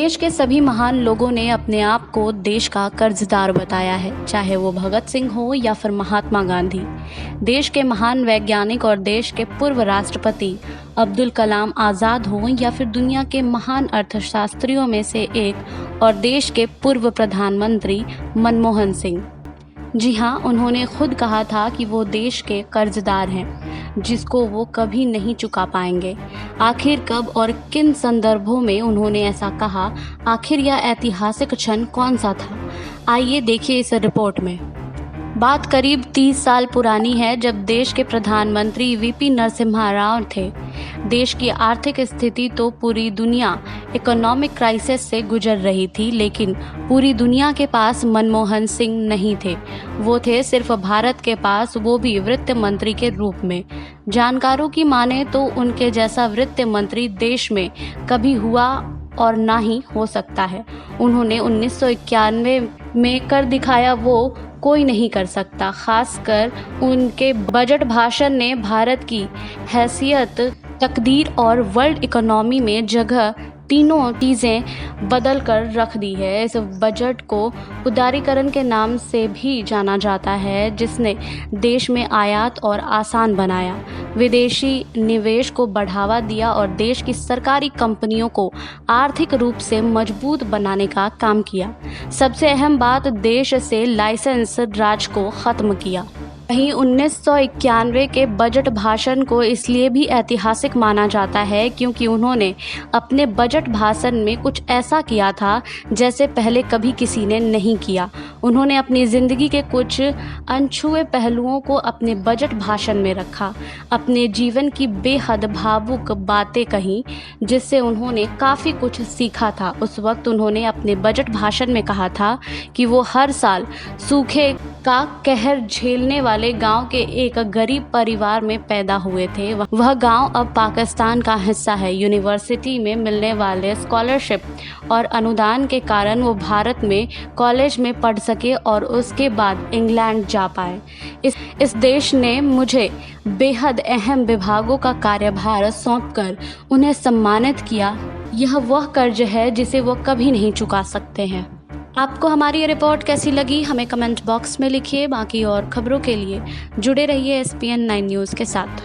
देश के सभी महान लोगों ने अपने आप को देश का कर्जदार बताया है, चाहे वो भगत सिंह हो या फिर महात्मा गांधी। देश के महान वैज्ञानिक और देश के पूर्व राष्ट्रपति अब्दुल कलाम आज़ाद हो या फिर दुनिया के महान अर्थशास्त्रियों में से एक और देश के पूर्व प्रधानमंत्री मनमोहन सिंह। जी हाँ, उन्होंने खुद कहा था कि वो देश के कर्जदार हैं जिसको वो कभी नहीं चुका पाएंगे। आखिर कब और किन संदर्भों में उन्होंने ऐसा कहा, आखिर यह ऐतिहासिक क्षण कौन सा था, आइए देखिए इस रिपोर्ट में। बात करीब 30 साल पुरानी है, जब देश के प्रधानमंत्री वीपी नरसिम्हा राव थे। देश की आर्थिक स्थिति तो पूरी दुनिया इकोनॉमिक क्राइसिस से गुजर रही थी, लेकिन पूरी दुनिया के पास मनमोहन सिंह नहीं थे। वो थे सिर्फ भारत के पास, वो भी वित्त मंत्री के रूप में। जानकारों की माने तो उनके जैसा वित्त मंत्री देश में कभी हुआ और ना ही हो सकता है। उन्होंने 1991 में कर दिखाया वो कोई नहीं कर सकता। खासकर उनके बजट भाषण ने भारत की हैसियत, तकदीर और वर्ल्ड इकोनॉमी में जगह तीनों चीज़ें बदल कर रख दी है। इस बजट को उदारीकरण के नाम से भी जाना जाता है, जिसने देश में आयात और आसान बनाया, विदेशी निवेश को बढ़ावा दिया और देश की सरकारी कंपनियों को आर्थिक रूप से मजबूत बनाने का काम किया। सबसे अहम बात, देश से लाइसेंस राज को ख़त्म किया। वहीं 1991 के बजट भाषण को इसलिए भी ऐतिहासिक माना जाता है क्योंकि उन्होंने अपने बजट भाषण में कुछ ऐसा किया था जैसे पहले कभी किसी ने नहीं किया। उन्होंने अपनी ज़िंदगी के कुछ अनछुए पहलुओं को अपने बजट भाषण में रखा, अपने जीवन की बेहद भावुक बातें कहीं, जिससे उन्होंने काफ़ी कुछ सीखा था। उस वक्त उन्होंने अपने बजट भाषण में कहा था कि वो हर साल सूखे का कहर झेलने वाले गांव के एक गरीब परिवार में पैदा हुए थे। वह गांव अब पाकिस्तान का हिस्सा है। यूनिवर्सिटी में मिलने वाले स्कॉलरशिप और अनुदान के कारण वो भारत में कॉलेज में पढ़ सके और उसके बाद इंग्लैंड जा पाए। इस देश ने मुझे बेहद अहम विभागों का कार्यभार सौंपकर उन्हें सम्मानित किया। यह वह कर्ज है जिसे वो कभी नहीं चुका सकते हैं। आपको हमारी ये रिपोर्ट कैसी लगी, हमें कमेंट बॉक्स में लिखिए। बाकी और खबरों के लिए जुड़े रहिए SPN 9 न्यूज़ के साथ।